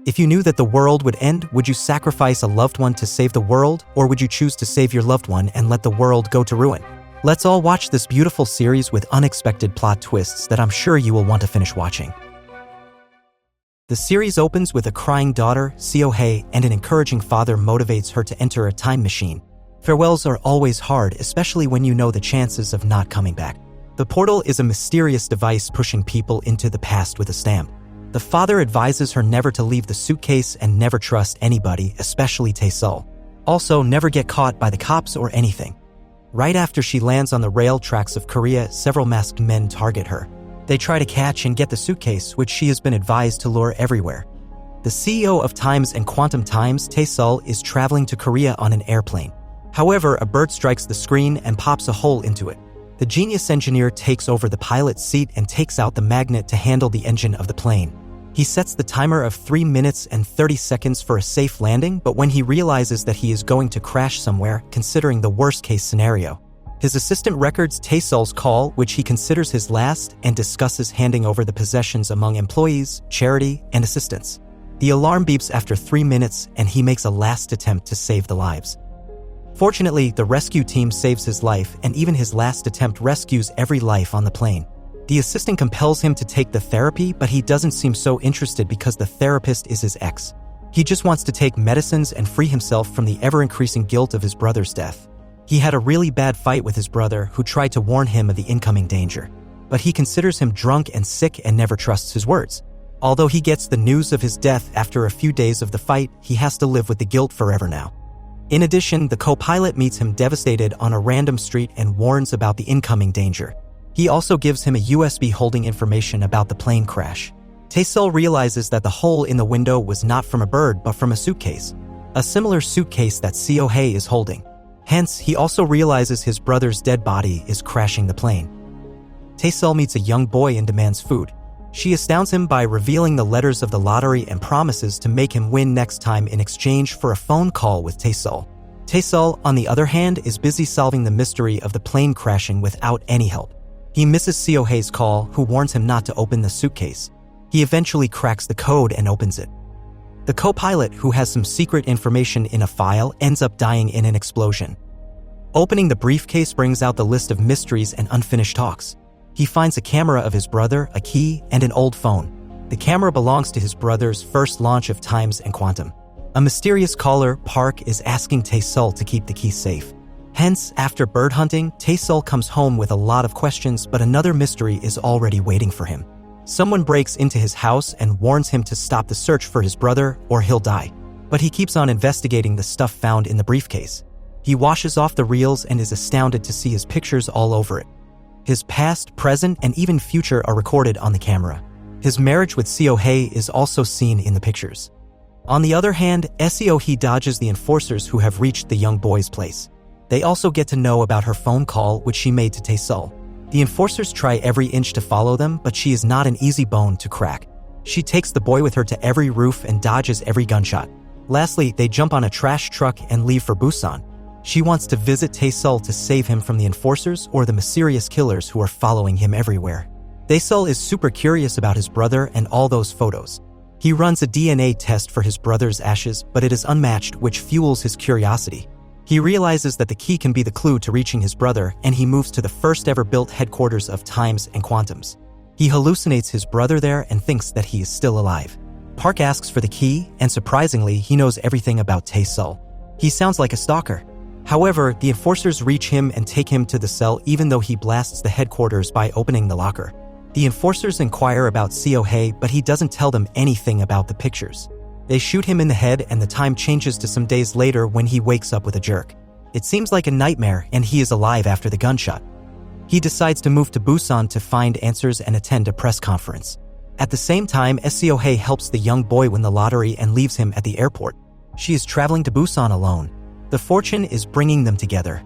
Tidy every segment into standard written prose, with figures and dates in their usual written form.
If you knew that the world would end, would you sacrifice a loved one to save the world, or would you choose to save your loved one and let the world go to ruin? Let's all watch this beautiful series with unexpected plot twists that I'm sure you will want to finish watching. The series opens with a crying daughter, Seo-hae, and an encouraging father motivates her to enter a time machine. Farewells are always hard, especially when you know the chances of not coming back. The portal is a mysterious device pushing people into the past with a stamp. The father advises her never to leave the suitcase and never trust anybody, especially Tae-sol. Also, never get caught by the cops or anything. Right after she lands on the rail tracks of Korea, several masked men target her. They try to catch and get the suitcase, which she has been advised to lure everywhere. The CEO of Times and Quantum Times, Tae-sol, is traveling to Korea on an airplane. However, a bird strikes the screen and pops a hole into it. The genius engineer takes over the pilot's seat and takes out the magnet to handle the engine of the plane. He sets the timer of 3 minutes and 30 seconds for a safe landing, but when he realizes that he is going to crash somewhere, considering the worst-case scenario, his assistant records Tae-sol's call, which he considers his last, and discusses handing over the possessions among employees, charity, and assistants. The alarm beeps after 3 minutes, and he makes a last attempt to save the lives. Fortunately, the rescue team saves his life, and even his last attempt rescues every life on the plane. The assistant compels him to take the therapy, but he doesn't seem so interested because the therapist is his ex. He just wants to take medicines and free himself from the ever-increasing guilt of his brother's death. He had a really bad fight with his brother, who tried to warn him of the incoming danger. But he considers him drunk and sick and never trusts his words. Although he gets the news of his death after a few days of the fight, he has to live with the guilt forever now. In addition, the co-pilot meets him devastated on a random street and warns about the incoming danger. He also gives him a USB holding information about the plane crash. Tae-sol realizes that the hole in the window was not from a bird but from a suitcase. A similar suitcase that Seo-hae is holding. Hence, he also realizes his brother's dead body is crashing the plane. Tae-sol meets a young boy and demands food. She astounds him by revealing the letters of the lottery and promises to make him win next time in exchange for a phone call with Tae-sol. Tae-sol, on the other hand, is busy solving the mystery of the plane crashing without any help. He misses Seo-hae's call, who warns him not to open the suitcase. He eventually cracks the code and opens it. The co-pilot, who has some secret information in a file, ends up dying in an explosion. Opening the briefcase brings out the list of mysteries and unfinished talks. He finds a camera of his brother, a key, and an old phone. The camera belongs to his brother's first launch of Times and Quantum. A mysterious caller, Park, is asking Tae-sol to keep the key safe. Hence, after bird hunting, Tae-sol comes home with a lot of questions, but another mystery is already waiting for him. Someone breaks into his house and warns him to stop the search for his brother or he'll die. But he keeps on investigating the stuff found in the briefcase. He washes off the reels and is astounded to see his pictures all over it. His past, present, and even future are recorded on the camera. His marriage with Seo-hae is also seen in the pictures. On the other hand, Seo-hae dodges the enforcers who have reached the young boy's place. They also get to know about her phone call, which she made to Tae-sol. The enforcers try every inch to follow them, but she is not an easy bone to crack. She takes the boy with her to every roof and dodges every gunshot. Lastly, they jump on a trash truck and leave for Busan. She wants to visit Tae-sol to save him from the enforcers or the mysterious killers who are following him everywhere. Tae-sol is super curious about his brother and all those photos. He runs a DNA test for his brother's ashes, but it is unmatched, which fuels his curiosity. He realizes that the key can be the clue to reaching his brother, and he moves to the first ever built headquarters of Times and Quantums. He hallucinates his brother there and thinks that he is still alive. Park asks for the key, and surprisingly, he knows everything about Tae-sol. He sounds like a stalker. However, the enforcers reach him and take him to the cell even though he blasts the headquarters by opening the locker. The enforcers inquire about Seo-hae, but he doesn't tell them anything about the pictures. They shoot him in the head and the time changes to some days later when he wakes up with a jerk. It seems like a nightmare and he is alive after the gunshot. He decides to move to Busan to find answers and attend a press conference. At the same time, Seo-hae helps the young boy win the lottery and leaves him at the airport. She is traveling to Busan alone. The fortune is bringing them together.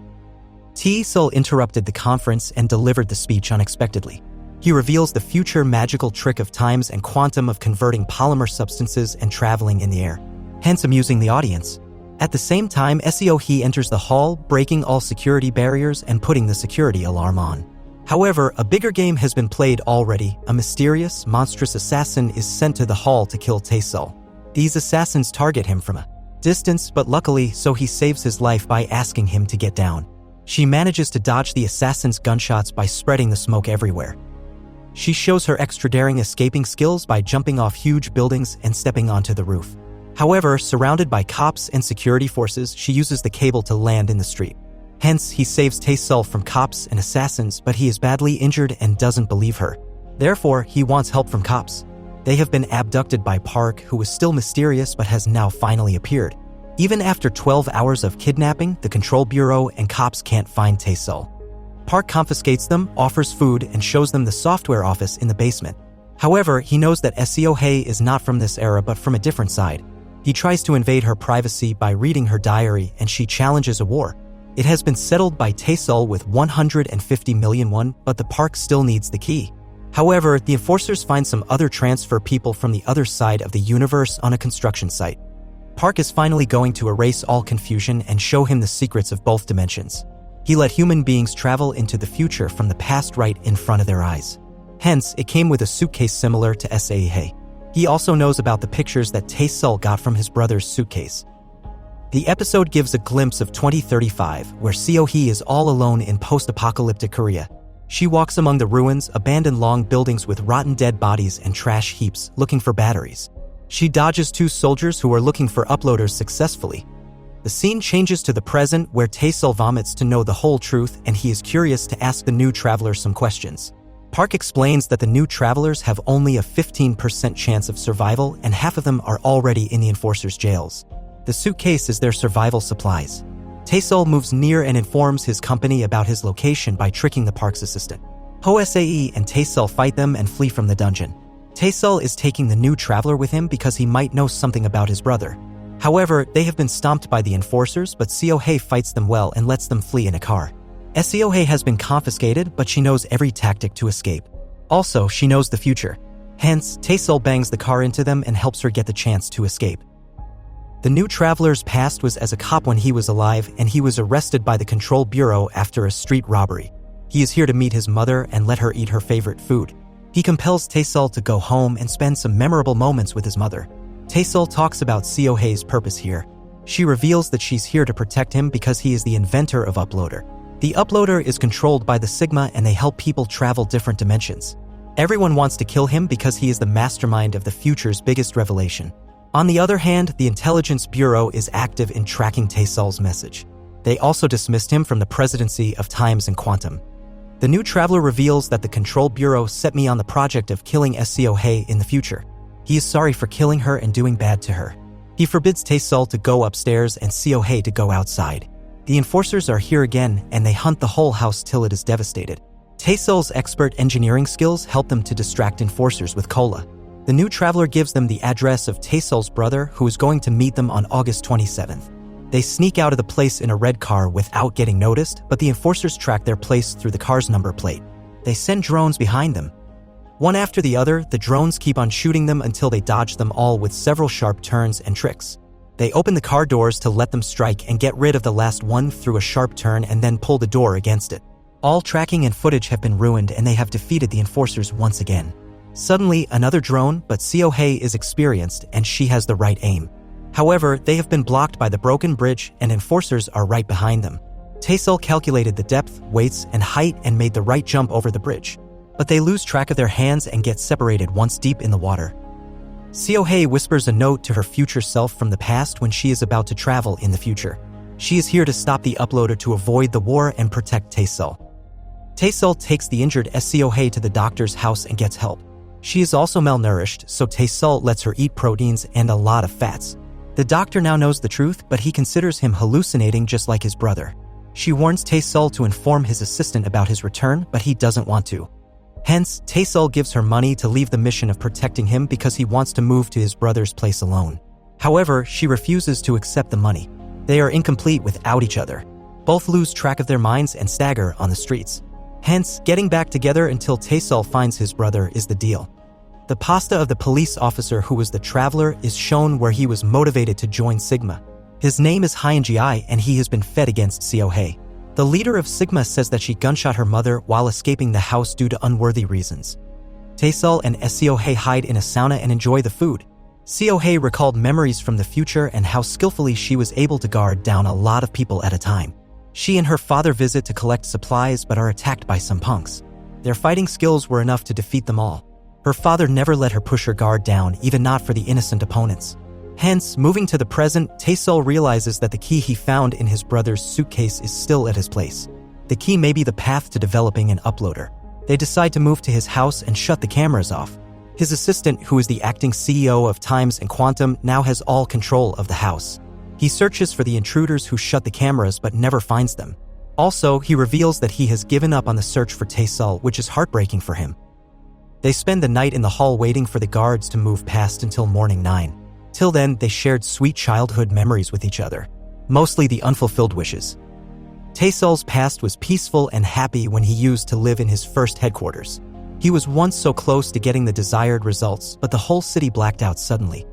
Tae-sol interrupted the conference and delivered the speech unexpectedly. He reveals the future magical trick of Times and Quantum of converting polymer substances and traveling in the air, hence amusing the audience. At the same time, Seo-hae enters the hall, breaking all security barriers and putting the security alarm on. However, a bigger game has been played already. A mysterious, monstrous assassin is sent to the hall to kill Tae-sol. These assassins target him from a distance, but luckily, so he saves his life by asking him to get down. She manages to dodge the assassin's gunshots by spreading the smoke everywhere. She shows her extra daring escaping skills by jumping off huge buildings and stepping onto the roof. However, surrounded by cops and security forces, she uses the cable to land in the street. Hence, he saves Tae-sul from cops and assassins, but he is badly injured and doesn't believe her. Therefore, he wants help from cops. They have been abducted by Park, who is still mysterious but has now finally appeared. Even after 12 hours of kidnapping, the Control Bureau and cops can't find Tae-sul. Park confiscates them, offers food, and shows them the software office in the basement. However, he knows that Seo-hae is not from this era but from a different side. He tries to invade her privacy by reading her diary, and she challenges a war. It has been settled by Tae-sul with 150 million won, but the Park still needs the key. However, the enforcers find some other transfer people from the other side of the universe on a construction site. Park is finally going to erase all confusion and show him the secrets of both dimensions. He let human beings travel into the future from the past right in front of their eyes. Hence, it came with a suitcase similar to Seo-hae. He also knows about the pictures that Tae-sul got from his brother's suitcase. The episode gives a glimpse of 2035, where Seo-hae is all alone in post-apocalyptic Korea. She walks among the ruins, abandoned long buildings with rotten dead bodies and trash heaps, looking for batteries. She dodges two soldiers who are looking for uploaders successfully. The scene changes to the present, where Tae-sul vomits to know the whole truth, and he is curious to ask the new travelers some questions. Park explains that the new travelers have only a 15% chance of survival, and half of them are already in the enforcers' jails. The suitcase is their survival supplies. Tae-sul moves near and informs his company about his location by tricking the Park's assistant. Ho-sae and Tae-sul fight them and flee from the dungeon. Tae-sul is taking the new traveler with him because he might know something about his brother. However, they have been stomped by the enforcers, but Seo-hae fights them well and lets them flee in a car. Seo-hae has been confiscated, but she knows every tactic to escape. Also, she knows the future. Hence, Tae-sul bangs the car into them and helps her get the chance to escape. The new traveler's past was as a cop when he was alive, and he was arrested by the Control Bureau after a street robbery. He is here to meet his mother and let her eat her favorite food. He compels Tae-sul to go home and spend some memorable moments with his mother. Tae-sul talks about Seo-hae's purpose here. She reveals that she's here to protect him because he is the inventor of Uploader. The Uploader is controlled by the Sigma, and they help people travel different dimensions. Everyone wants to kill him because he is the mastermind of the future's biggest revelation. On the other hand, the Intelligence Bureau is active in tracking Tae-sul's message. They also dismissed him from the presidency of Times and Quantum. The new traveler reveals that the Control Bureau set me on the project of killing Seo-hae in the future. He is sorry for killing her and doing bad to her. He forbids Tae-sul to go upstairs and Seo-hae to go outside. The enforcers are here again, and they hunt the whole house till it is devastated. Tae-sul's expert engineering skills help them to distract enforcers with cola. The new traveler gives them the address of Tae-sul's brother, who is going to meet them on August 27th. They sneak out of the place in a red car without getting noticed, but the enforcers track their place through the car's number plate. They send drones behind them. One after the other, the drones keep on shooting them until they dodge them all with several sharp turns and tricks. They open the car doors to let them strike and get rid of the last one through a sharp turn and then pull the door against it. All tracking and footage have been ruined, and they have defeated the enforcers once again. Suddenly, another drone, but Seo-hae is experienced and she has the right aim. However, they have been blocked by the broken bridge, and enforcers are right behind them. Tae-sul calculated the depth, weights, and height and made the right jump over the bridge. But they lose track of their hands and get separated once deep in the water. Seo-hae whispers a note to her future self from the past when she is about to travel in the future. She is here to stop the uploader to avoid the war and protect Tae-sul. Tae-sul takes the injured Seo-hae to the doctor's house and gets help. She is also malnourished, so Tae-sul lets her eat proteins and a lot of fats. The doctor now knows the truth, but he considers him hallucinating just like his brother. She warns Tae-sul to inform his assistant about his return, but he doesn't want to. Hence, Tae-sul gives her money to leave the mission of protecting him because he wants to move to his brother's place alone. However, she refuses to accept the money. They are incomplete without each other. Both lose track of their minds and stagger on the streets. Hence, getting back together until Tae-sul finds his brother is the deal. The pasta of the police officer who was the traveler is shown where he was motivated to join Sigma. His name is Hyun-ji, and he has been fed against Seo-hae. The leader of Sigma says that she gunshot her mother while escaping the house due to unworthy reasons. Tae-sul and Seo-hae hide in a sauna and enjoy the food. Seo-hei recalled memories from the future and how skillfully she was able to guard down a lot of people at a time. She and her father visit to collect supplies but are attacked by some punks. Their fighting skills were enough to defeat them all. Her father never let her push her guard down, even not for the innocent opponents. Hence, moving to the present, Tae-sol realizes that the key he found in his brother's suitcase is still at his place. The key may be the path to developing an uploader. They decide to move to his house and shut the cameras off. His assistant, who is the acting CEO of Times and Quantum, now has all control of the house. He searches for the intruders who shut the cameras but never finds them. Also, he reveals that he has given up on the search for Tae-sol, which is heartbreaking for him. They spend the night in the hall waiting for the guards to move past until morning 9. Till then, they shared sweet childhood memories with each other, mostly the unfulfilled wishes. Tae-sol's past was peaceful and happy when he used to live in his first headquarters. He was once so close to getting the desired results, but the whole city blacked out suddenly.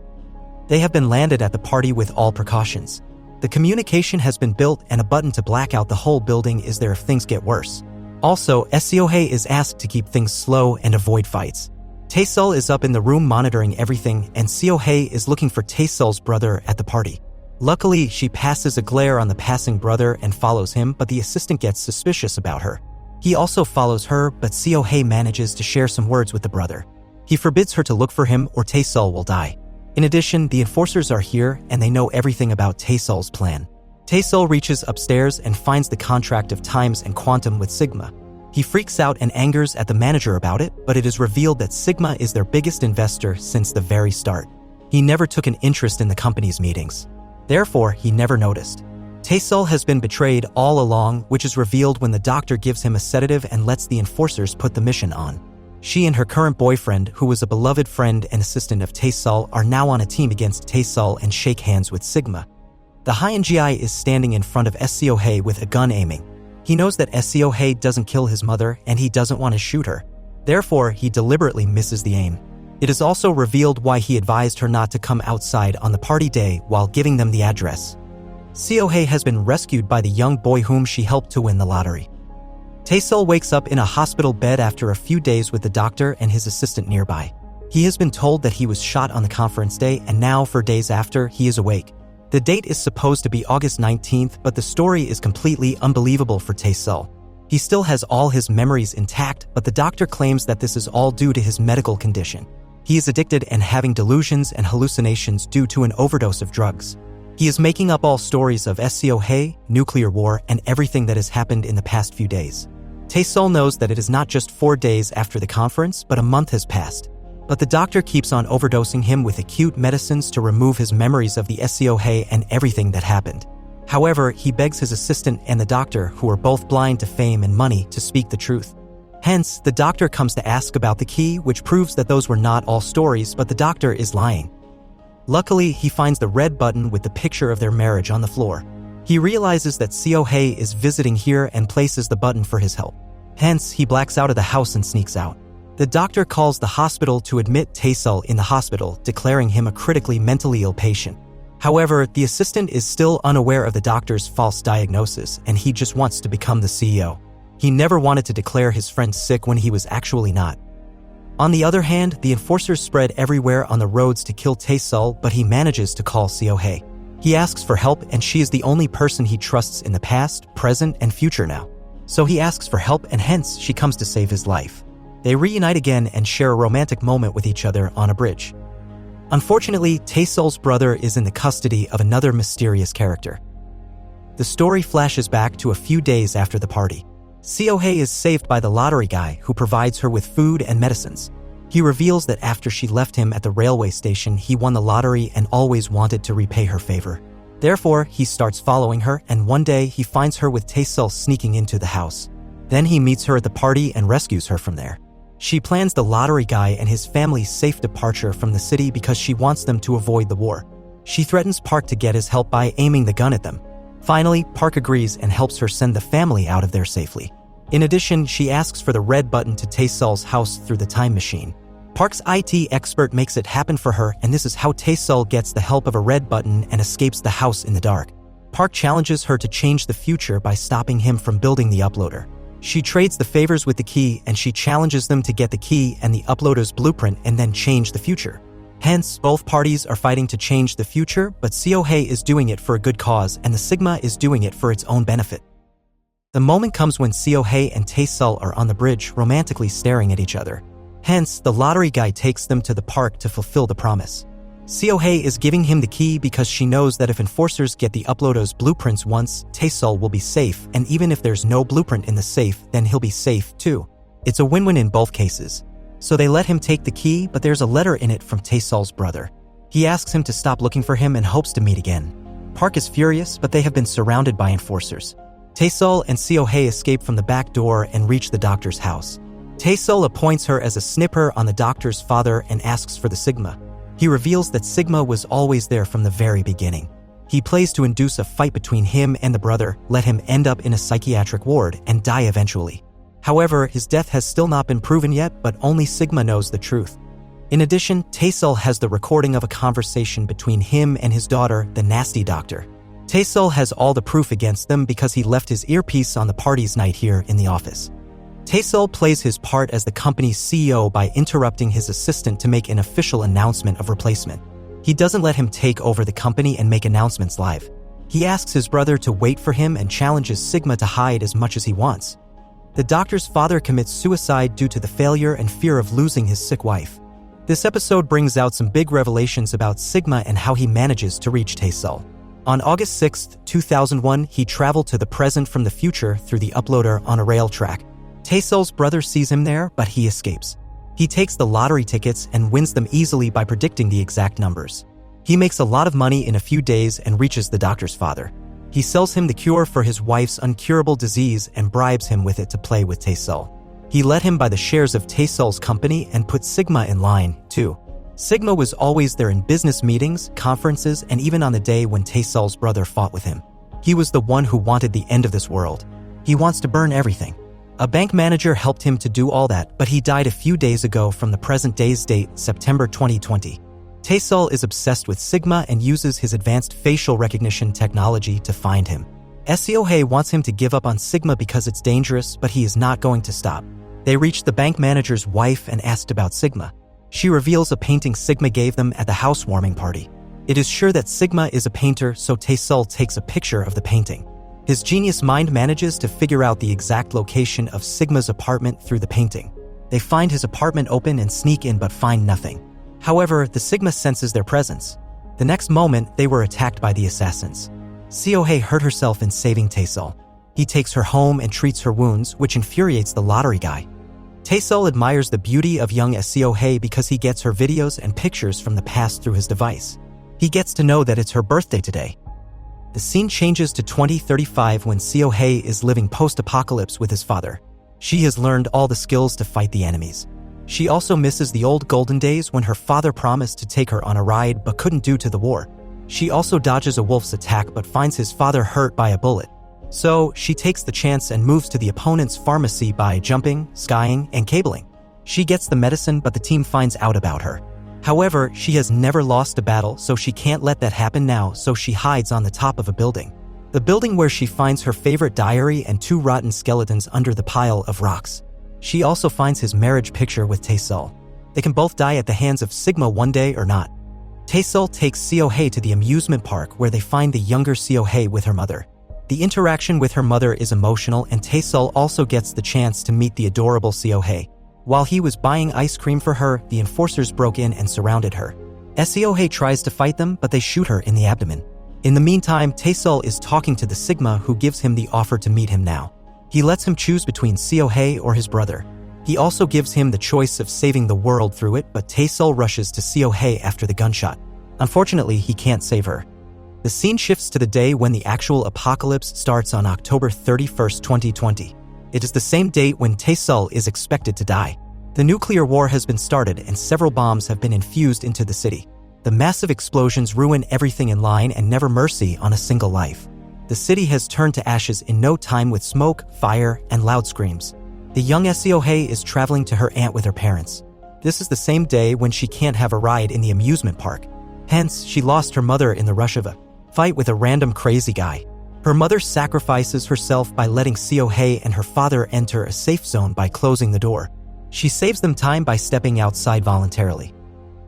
They have been landed at the party with all precautions. The communication has been built and a button to black out the whole building is there if things get worse. Also, Seo-hei is asked to keep things slow and avoid fights. Tae-sol is up in the room monitoring everything, and Seo-hei is looking for Tae-sol's brother at the party. Luckily, she passes a glare on the passing brother and follows him, but the assistant gets suspicious about her. He also follows her, but Seo-hei manages to share some words with the brother. He forbids her to look for him or Tae-sol will die. In addition, the enforcers are here and they know everything about Tae-sol's plan. Tae-sol reaches upstairs and finds the contract of Times and Quantum with Sigma. He freaks out and angers at the manager about it, but it is revealed that Sigma is their biggest investor since the very start. He never took an interest in the company's meetings. Therefore, he never noticed. Tae-sol has been betrayed all along, which is revealed when the doctor gives him a sedative and lets the enforcers put the mission on. She and her current boyfriend, who was a beloved friend and assistant of Tae-sol, are now on a team against Tae-sol and shake hands with Sigma. The Hyun-gi is standing in front of Seo-hei with a gun aiming. He knows that Seo-hei doesn't kill his mother and he doesn't want to shoot her. Therefore, he deliberately misses the aim. It is also revealed why he advised her not to come outside on the party day while giving them the address. Seo-hei has been rescued by the young boy whom she helped to win the lottery. Tae-sol wakes up in a hospital bed after a few days with the doctor and his assistant nearby. He has been told that he was shot on the conference day and now for days after, he is awake. The date is supposed to be August 19th, but the story is completely unbelievable for Tae-sol. He still has all his memories intact, but the doctor claims that this is all due to his medical condition. He is addicted and having delusions and hallucinations due to an overdose of drugs. He is making up all stories of Seo-hei, nuclear war, and everything that has happened in the past few days. Tae-sol knows that it is not just 4 days after the conference, but a month has passed. But the doctor keeps on overdosing him with acute medicines to remove his memories of the Seo-hei and everything that happened. However, he begs his assistant and the doctor, who are both blind to fame and money, to speak the truth. Hence, the doctor comes to ask about the key, which proves that those were not all stories, but the doctor is lying. Luckily, he finds the red button with the picture of their marriage on the floor. He realizes that Seo-hei is visiting here and places the button for his help. Hence, he blacks out of the house and sneaks out. The doctor calls the hospital to admit Tae-sol in the hospital, declaring him a critically mentally ill patient. However, the assistant is still unaware of the doctor's false diagnosis, and he just wants to become the CEO. He never wanted to declare his friend sick when he was actually not. On the other hand, the enforcers spread everywhere on the roads to kill Tae-sol, but he manages to call Seo-hei. He asks for help, and she is the only person he trusts in the past, present, and future now. So he asks for help, and hence she comes to save his life. They reunite again and share a romantic moment with each other on a bridge. Unfortunately, Tae-sol's brother is in the custody of another mysterious character. The story flashes back to a few days after the party. Seo-hei is saved by the lottery guy who provides her with food and medicines. He reveals that after she left him at the railway station, he won the lottery and always wanted to repay her favor. Therefore, he starts following her, and one day he finds her with Tae-sol sneaking into the house. Then he meets her at the party and rescues her from there. She plans the lottery guy and his family's safe departure from the city because she wants them to avoid the war. She threatens Park to get his help by aiming the gun at them. Finally, Park agrees and helps her send the family out of there safely. In addition, she asks for the red button to Tae-sol's house through the time machine. Park's IT expert makes it happen for her, and this is how Tae-sol gets the help of a red button and escapes the house in the dark. Park challenges her to change the future by stopping him from building the uploader. She trades the favors with the key, and she challenges them to get the key and the uploader's blueprint and then change the future. Hence, both parties are fighting to change the future, but Seohae is doing it for a good cause and the Sigma is doing it for its own benefit. The moment comes when Seohae and Tae-sul are on the bridge romantically staring at each other. Hence, the lottery guy takes them to the park to fulfill the promise. Seohae is giving him the key because she knows that if enforcers get the uploader's blueprints once, Tae-sul will be safe, and even if there's no blueprint in the safe, then he'll be safe too. It's a win-win in both cases. So they let him take the key, but there's a letter in it from Tae-sul's brother. He asks him to stop looking for him and hopes to meet again. Park is furious, but they have been surrounded by enforcers. Tae-sul and Seohae escape from the back door and reach the doctor's house. Tae-sul appoints her as a snipper on the doctor's father and asks for the Sigma. He reveals that Sigma was always there from the very beginning. He plays to induce a fight between him and the brother, let him end up in a psychiatric ward, and die eventually. However, his death has still not been proven yet, but only Sigma knows the truth. In addition, Tae-sul has the recording of a conversation between him and his daughter, the nasty doctor. Tae-sul has all the proof against them because he left his earpiece on the party's night here in the office. Tae-sul plays his part as the company's CEO by interrupting his assistant to make an official announcement of replacement. He doesn't let him take over the company and make announcements live. He asks his brother to wait for him and challenges Sigma to hide as much as he wants. The doctor's father commits suicide due to the failure and fear of losing his sick wife. This episode brings out some big revelations about Sigma and how he manages to reach Tae-sul. On August 6, 2001, he traveled to the present from the future through the uploader on a rail track. Tae-sul's brother sees him there, but he escapes. He takes the lottery tickets and wins them easily by predicting the exact numbers. He makes a lot of money in a few days and reaches the doctor's father. He sells him the cure for his wife's incurable disease and bribes him with it to play with Tae-sul. He let him buy the shares of Tae-sul's company and put Sigma in line, too. Sigma was always there in business meetings, conferences, and even on the day when Tae-sul's brother fought with him. He was the one who wanted the end of this world. He wants to burn everything. A bank manager helped him to do all that, but he died a few days ago from the present day's date, September 2020. Tae-sul is obsessed with Sigma and uses his advanced facial recognition technology to find him. Seohae wants him to give up on Sigma because it's dangerous, but he is not going to stop. They reach the bank manager's wife and asked about Sigma. She reveals a painting Sigma gave them at the housewarming party. It is sure that Sigma is a painter, so Tae-sul takes a picture of the painting. His genius mind manages to figure out the exact location of Sigma's apartment through the painting. They find his apartment open and sneak in but find nothing. However, the Sigma senses their presence. The next moment, they were attacked by the assassins. Seohae hurt herself in saving Tae-sul. He takes her home and treats her wounds, which infuriates the lottery guy. Tae-sul admires the beauty of young Seohae because he gets her videos and pictures from the past through his device. He gets to know that it's her birthday today. The scene changes to 2035 when Seohae is living post-apocalypse with his father. She has learned all the skills to fight the enemies. She also misses the old golden days when her father promised to take her on a ride but couldn't due to the war. She also dodges a wolf's attack but finds his father hurt by a bullet. So, she takes the chance and moves to the opponent's pharmacy by jumping, skying, and cabling. She gets the medicine, but the team finds out about her. However, she has never lost a battle, so she can't let that happen now, so she hides on the top of a building. The building where she finds her favorite diary and 2 rotten skeletons under the pile of rocks. She also finds his marriage picture with Tae-sul. They can both die at the hands of Sigma one day or not. Tae-sul takes Seohae to the amusement park where they find the younger Seohae with her mother. The interaction with her mother is emotional, and Tae-sul also gets the chance to meet the adorable Seohae. While he was buying ice cream for her, the enforcers broke in and surrounded her. Seohae tries to fight them, but they shoot her in the abdomen. In the meantime, Tae-sul is talking to the Sigma, who gives him the offer to meet him now. He lets him choose between Seohae or his brother. He also gives him the choice of saving the world through it, but Tae-sul rushes to Seohae after the gunshot. Unfortunately, he can't save her. The scene shifts to the day when the actual apocalypse starts on October 31st, 2020. It is the same date when Tae-sul is expected to die. The nuclear war has been started and several bombs have been infused into the city. The massive explosions ruin everything in line and never mercy on a single life. The city has turned to ashes in no time with smoke, fire, and loud screams. The young Seohae is traveling to her aunt with her parents. This is the same day when she can't have a ride in the amusement park. Hence, she lost her mother in the rush of a fight with a random crazy guy. Her mother sacrifices herself by letting Seohae and her father enter a safe zone by closing the door. She saves them time by stepping outside voluntarily.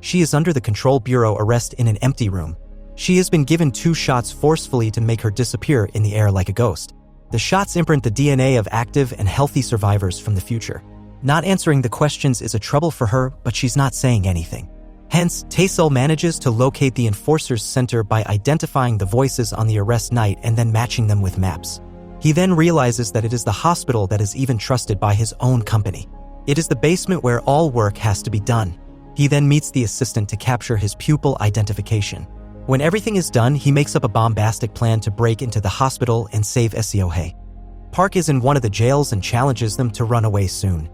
She is under the Control Bureau arrest in an empty room. She has been given 2 shots forcefully to make her disappear in the air like a ghost. The shots imprint the DNA of active and healthy survivors from the future. Not answering the questions is a trouble for her, but she's not saying anything. Hence, Tae-sul manages to locate the Enforcer's center by identifying the voices on the arrest night and then matching them with maps. He then realizes that it is the hospital that is even trusted by his own company. It is the basement where all work has to be done. He then meets the assistant to capture his pupil identification. When everything is done, he makes up a bombastic plan to break into the hospital and save Seo-hae. Park is in one of the jails and challenges them to run away soon.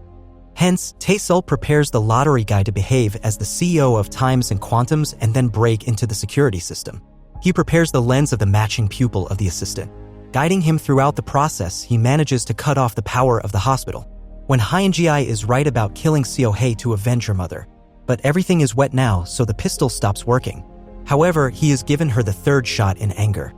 Hence, Tae-sul prepares the lottery guy to behave as the CEO of Times and Quantums and then break into the security system. He prepares the lens of the matching pupil of the assistant. Guiding him throughout the process, he manages to cut off the power of the hospital. When Hyun-ji is right about killing Seo-hae to avenge her mother. But everything is wet now, so the pistol stops working. However, he has given her the 3rd shot in anger.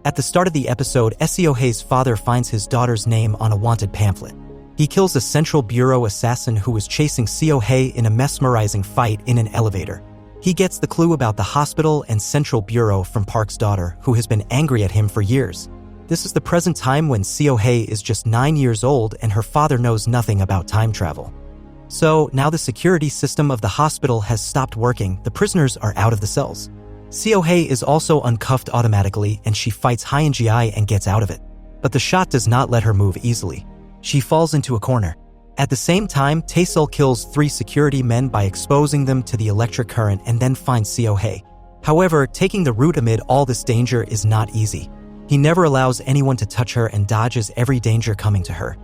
At the start of the episode, Seo-hae's father finds his daughter's name on a wanted pamphlet. He kills a Central Bureau assassin who was chasing Seo-hae in a mesmerizing fight in an elevator. He gets the clue about the hospital and Central Bureau from Park's daughter, who has been angry at him for years. This is the present time when Seo-hae is just 9 years old and her father knows nothing about time travel. So, now the security system of the hospital has stopped working, the prisoners are out of the cells. Seo-hae is also uncuffed automatically and she fights Hyun-ji and gets out of it. But the shot does not let her move easily. She falls into a corner. At the same time, Tae-sul kills 3 security men by exposing them to the electric current and then finds Seo-hae. However, taking the route amid all this danger is not easy. He never allows anyone to touch her and dodges every danger coming to her.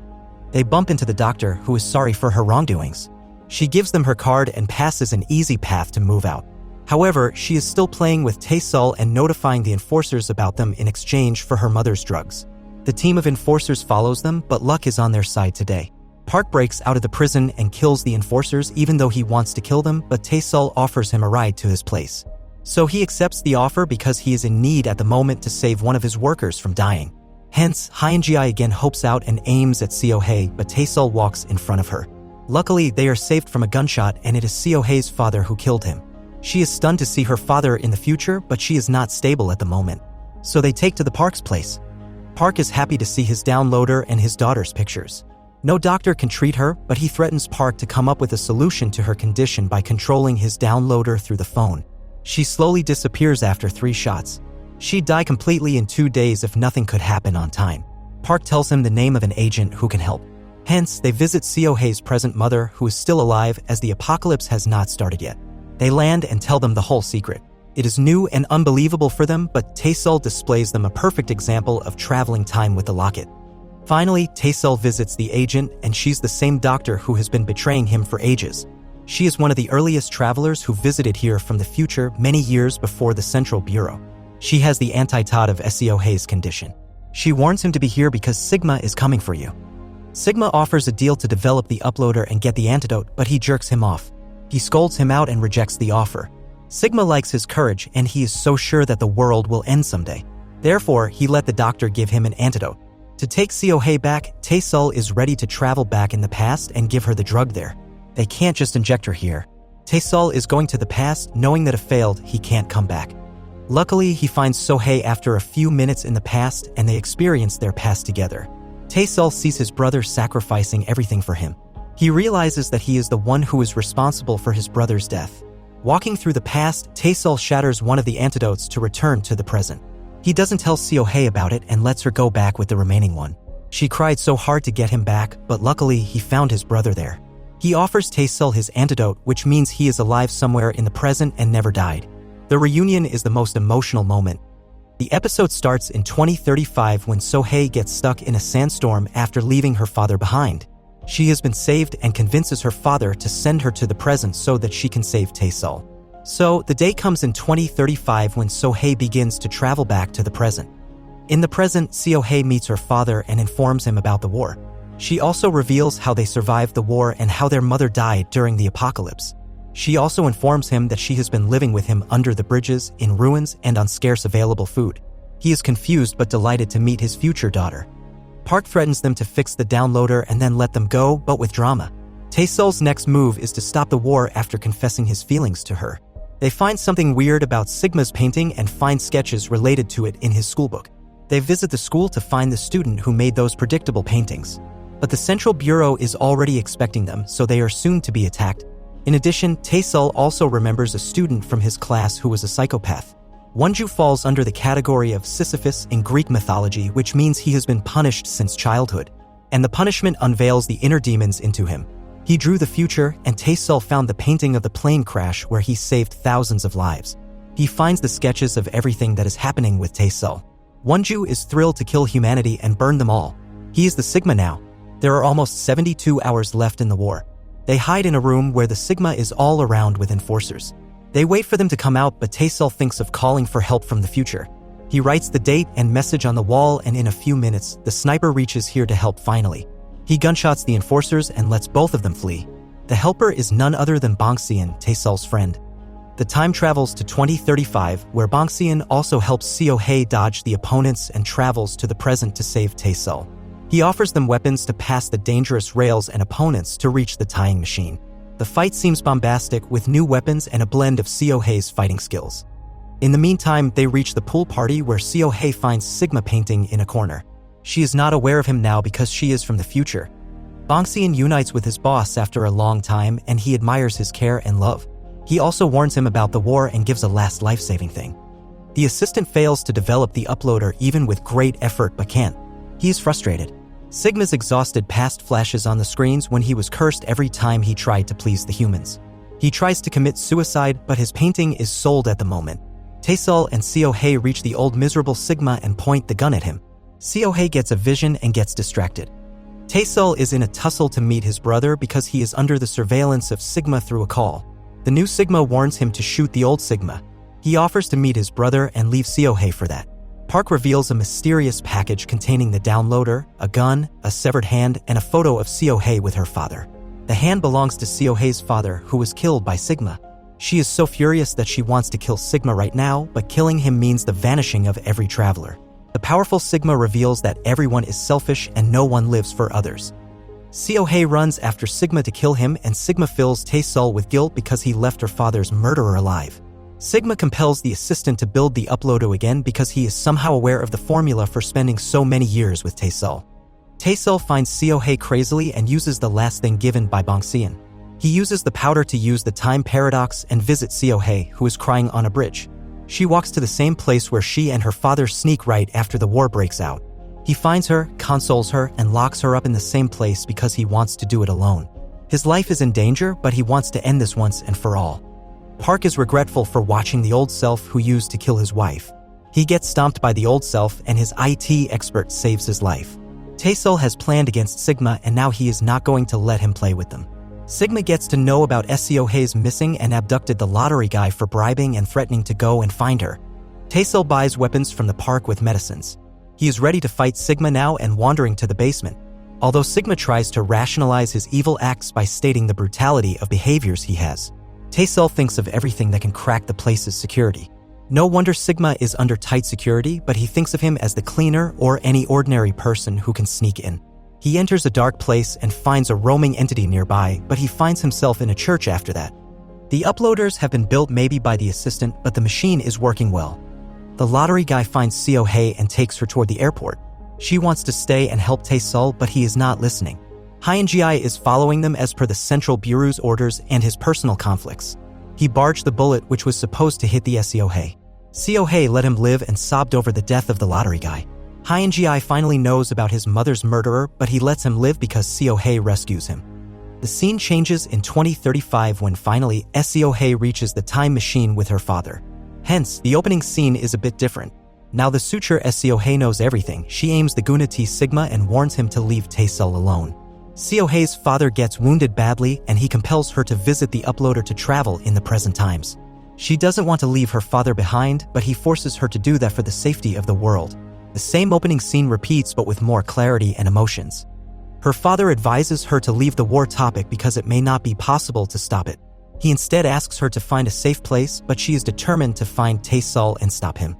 They bump into the doctor, who is sorry for her wrongdoings. She gives them her card and passes an easy path to move out. However, she is still playing with Tae-sul and notifying the enforcers about them in exchange for her mother's drugs. The team of enforcers follows them, but luck is on their side today. Park breaks out of the prison and kills the enforcers even though he wants to kill them, but Tae-sul offers him a ride to his place. So he accepts the offer because he is in need at the moment to save one of his workers from dying. Hence, Hyun-ji again hopes out and aims at Seo-hae, but Tae-sul walks in front of her. Luckily, they are saved from a gunshot and it is Seo-hae's father who killed him. She is stunned to see her father in the future, but she is not stable at the moment. So they take to the Park's place. Park is happy to see his downloader and his daughter's pictures. No doctor can treat her, but he threatens Park to come up with a solution to her condition by controlling his downloader through the phone. She slowly disappears after 3 shots. She'd die completely in 2 days if nothing could happen on time. Park tells him the name of an agent who can help. Hence, they visit Seo-hae's present mother, who is still alive as the apocalypse has not started yet. They land and tell them the whole secret. It is new and unbelievable for them, but Tae-sul displays them a perfect example of traveling time with the locket. Finally, Tae-sul visits the agent, and she's the same doctor who has been betraying him for ages. She is one of the earliest travelers who visited here from the future many years before the Central Bureau. She has the antidote of Seo-hae's condition. She warns him to be here because Sigma is coming for you. Sigma offers a deal to develop the uploader and get the antidote, but he jerks him off. He scolds him out and rejects the offer. Sigma likes his courage, and he is so sure that the world will end someday. Therefore, he let the doctor give him an antidote. To take Seo-hae back, Tae-sul is ready to travel back in the past and give her the drug there. They can't just inject her here. Tae-sul is going to the past, knowing that if failed, he can't come back. Luckily, he finds Seo-hae after a few minutes in the past, and they experience their past together. Tae-sul sees his brother sacrificing everything for him. He realizes that he is the one who is responsible for his brother's death. Walking through the past, Tae-sul shatters one of the antidotes to return to the present. He doesn't tell Seo-hae about it and lets her go back with the remaining one. She cried so hard to get him back, but luckily he found his brother there. He offers Tae-sul his antidote, which means he is alive somewhere in the present and never died. The reunion is the most emotional moment. The episode starts in 2035 when Seo-hae gets stuck in a sandstorm after leaving her father behind. She has been saved and convinces her father to send her to the present so that she can save Tae-sul. So, the day comes in 2035 when Seo-hae begins to travel back to the present. In the present, Seo-hae meets her father and informs him about the war. She also reveals how they survived the war and how their mother died during the apocalypse. She also informs him that she has been living with him under the bridges, in ruins, and on scarce available food. He is confused but delighted to meet his future daughter. Park threatens them to fix the downloader and then let them go, but with drama. Tae-sul's next move is to stop the war after confessing his feelings to her. They find something weird about Sigma's painting and find sketches related to it in his schoolbook. They visit the school to find the student who made those predictable paintings. But the Central Bureau is already expecting them, so they are soon to be attacked. In addition, Tae-sul also remembers a student from his class who was a psychopath. Wonju falls under the category of Sisyphus in Greek mythology, which means he has been punished since childhood. And the punishment unveils the inner demons into him. He drew the future, and Tae-sul found the painting of the plane crash where he saved thousands of lives. He finds the sketches of everything that is happening with Tae-sul. Wonju is thrilled to kill humanity and burn them all. He is the Sigma now. There are almost 72 hours left in the war. They hide in a room where the Sigma is all around with enforcers. They wait for them to come out, but Tae-sul thinks of calling for help from the future. He writes the date and message on the wall, and in a few minutes, the sniper reaches here to help finally. He gunshots the enforcers and lets both of them flee. The helper is none other than Bongseon, Tae-sul's friend. The time travels to 2035, where Bongseon also helps Seo-hae dodge the opponents and travels to the present to save Tae-sul. He offers them weapons to pass the dangerous rails and opponents to reach the tying machine. The fight seems bombastic with new weapons and a blend of Seo-hae's fighting skills. In the meantime, they reach the pool party where Seo-hae finds Sigma painting in a corner. She is not aware of him now because she is from the future. Bongseon unites with his boss after a long time, and he admires his care and love. He also warns him about the war and gives a last life-saving thing. The assistant fails to develop the uploader even with great effort but can't. He is frustrated. Sigma's exhausted past flashes on the screens when he was cursed every time he tried to please the humans. He tries to commit suicide, but his painting is sold at the moment. Tae-sul and Seo-hae reach the old miserable Sigma and point the gun at him. Seo-hae gets a vision and gets distracted. Tae-sul is in a tussle to meet his brother because he is under the surveillance of Sigma through a call. The new Sigma warns him to shoot the old Sigma. He offers to meet his brother and leave Seo-hae for that. Park reveals a mysterious package containing the downloader, a gun, a severed hand, and a photo of Seo-hae with her father. The hand belongs to Seo-hae's father, who was killed by Sigma. She is so furious that she wants to kill Sigma right now, but killing him means the vanishing of every traveler. The powerful Sigma reveals that everyone is selfish and no one lives for others. Seo-hae runs after Sigma to kill him, and Sigma fills Tae-sul with guilt because he left her father's murderer alive. Sigma compels the assistant to build the uploader again because he is somehow aware of the formula for spending so many years with Tae-sul. Tae-sul finds Seo-hae crazily and uses the last thing given by Bongseon. He uses the powder to use the time paradox and visit Seo-hae, who is crying on a bridge. She walks to the same place where she and her father sneak right after the war breaks out. He finds her, consoles her, and locks her up in the same place because he wants to do it alone. His life is in danger, but he wants to end this once and for all. Park is regretful for watching the old self who used to kill his wife. He gets stomped by the old self, and his IT expert saves his life. Tae-sul has planned against Sigma, and now he is not going to let him play with them. Sigma gets to know about Seo-hae's missing and abducted the lottery guy for bribing and threatening to go and find her. Tae-sul buys weapons from the park with medicines. He is ready to fight Sigma now and wandering to the basement. Although Sigma tries to rationalize his evil acts by stating the brutality of behaviors he has, Tae-sul thinks of everything that can crack the place's security. No wonder Sigma is under tight security, but he thinks of him as the cleaner or any ordinary person who can sneak in. He enters a dark place and finds a roaming entity nearby, but he finds himself in a church after that. The uploaders have been built maybe by the assistant, but the machine is working well. The lottery guy finds Seo-hae and takes her toward the airport. She wants to stay and help Tae-sul, but he is not listening. Hyun-ji is following them as per the Central Bureau's orders and his personal conflicts. He barged the bullet which was supposed to hit the Seo-hae. Seo-hae let him live and sobbed over the death of the lottery guy. Hyun-ji finally knows about his mother's murderer, but he lets him live because Seo-hae rescues him. The scene changes in 2035 when finally Seo-hae reaches the time machine with her father. Hence, the opening scene is a bit different. Now the suture Seo-hae knows everything. She aims the gun at Sigma and warns him to leave Tae-sul alone. Seo-hae's father gets wounded badly, and he compels her to visit the uploader to travel in the present times. She doesn't want to leave her father behind, but he forces her to do that for the safety of the world. The same opening scene repeats but with more clarity and emotions. Her father advises her to leave the war topic because it may not be possible to stop it. He instead asks her to find a safe place, but she is determined to find Tae-sul and stop him.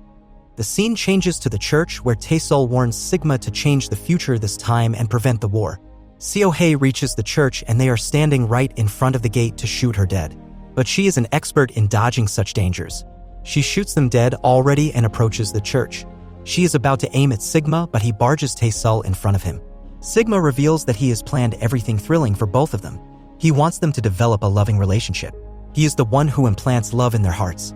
The scene changes to the church where Tae-sul warns Sigma to change the future this time and prevent the war. Seo-hae reaches the church and they are standing right in front of the gate to shoot her dead. but she is an expert in dodging such dangers. She shoots them dead already and approaches the church. She is about to aim at Sigma, but he barges Tae-sul in front of him. Sigma reveals that he has planned everything thrilling for both of them. He wants them to develop a loving relationship. He is the one who implants love in their hearts.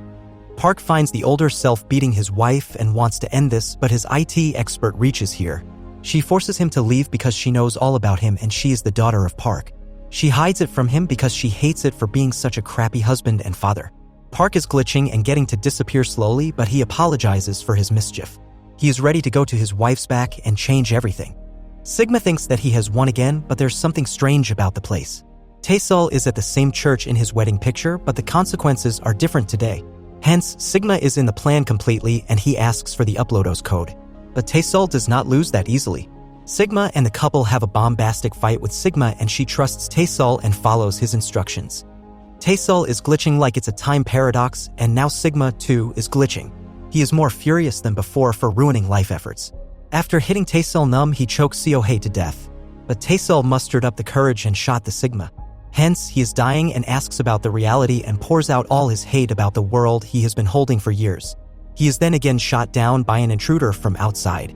Park finds the older self beating his wife and wants to end this, but his IT expert reaches here. She forces him to leave because she knows all about him and she is the daughter of Park. She hides it from him because she hates it for being such a crappy husband and father. Park is glitching and getting to disappear slowly, but he apologizes for his mischief. He is ready to go to his wife's back and change everything. Sigma thinks that he has won again, but there's something strange about the place. Tae-sul is at the same church in his wedding picture, but the consequences are different today. Hence, Sigma is in the plan completely and he asks for the uploados code. But Tae-sul does not lose that easily. Sigma and the couple have a bombastic fight with Sigma and she trusts Tae-sul and follows his instructions. Tae-sul is glitching like it's a time paradox, and now Sigma, too, is glitching. He is more furious than before for ruining life efforts. After hitting Tae-sul numb, he chokes Seo-hye to death. But Tae-sul mustered up the courage and shot the Sigma. Hence, he is dying and asks about the reality and pours out all his hate about the world he has been holding for years. He is then again shot down by an intruder from outside.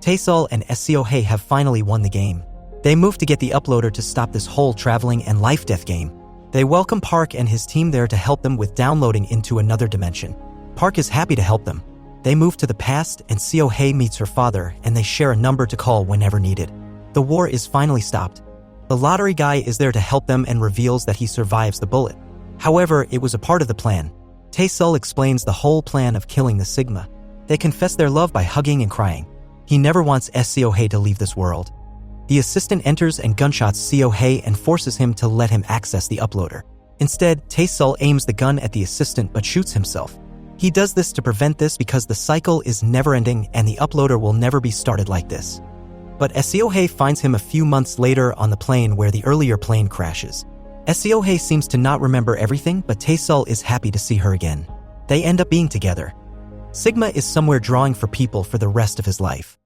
Tae-sul and Seo-hye have finally won the game. They move to get the uploader to stop this whole traveling and life-death game. They welcome Park and his team there to help them with downloading into another dimension. Park is happy to help them. They move to the past and Seo-hye meets her father and they share a number to call whenever needed. The war is finally stopped. The lottery guy is there to help them and reveals that he survives the bullet. However, it was a part of the plan. Tae-sul explains the whole plan of killing the Sigma. They confess their love by hugging and crying. He never wants Seo-hye to leave this world. The assistant enters and gunshots Seo-hye and forces him to let him access the uploader. Instead, Tae-sul aims the gun at the assistant but shoots himself. He does this to prevent this because the cycle is never-ending and the uploader will never be started like this. But Seo-hye finds him a few months later on the plane where the earlier plane crashes. Seo-hye seems to not remember everything, but Tae-sul is happy to see her again. They end up being together. Sigma is somewhere drawing for people for the rest of his life.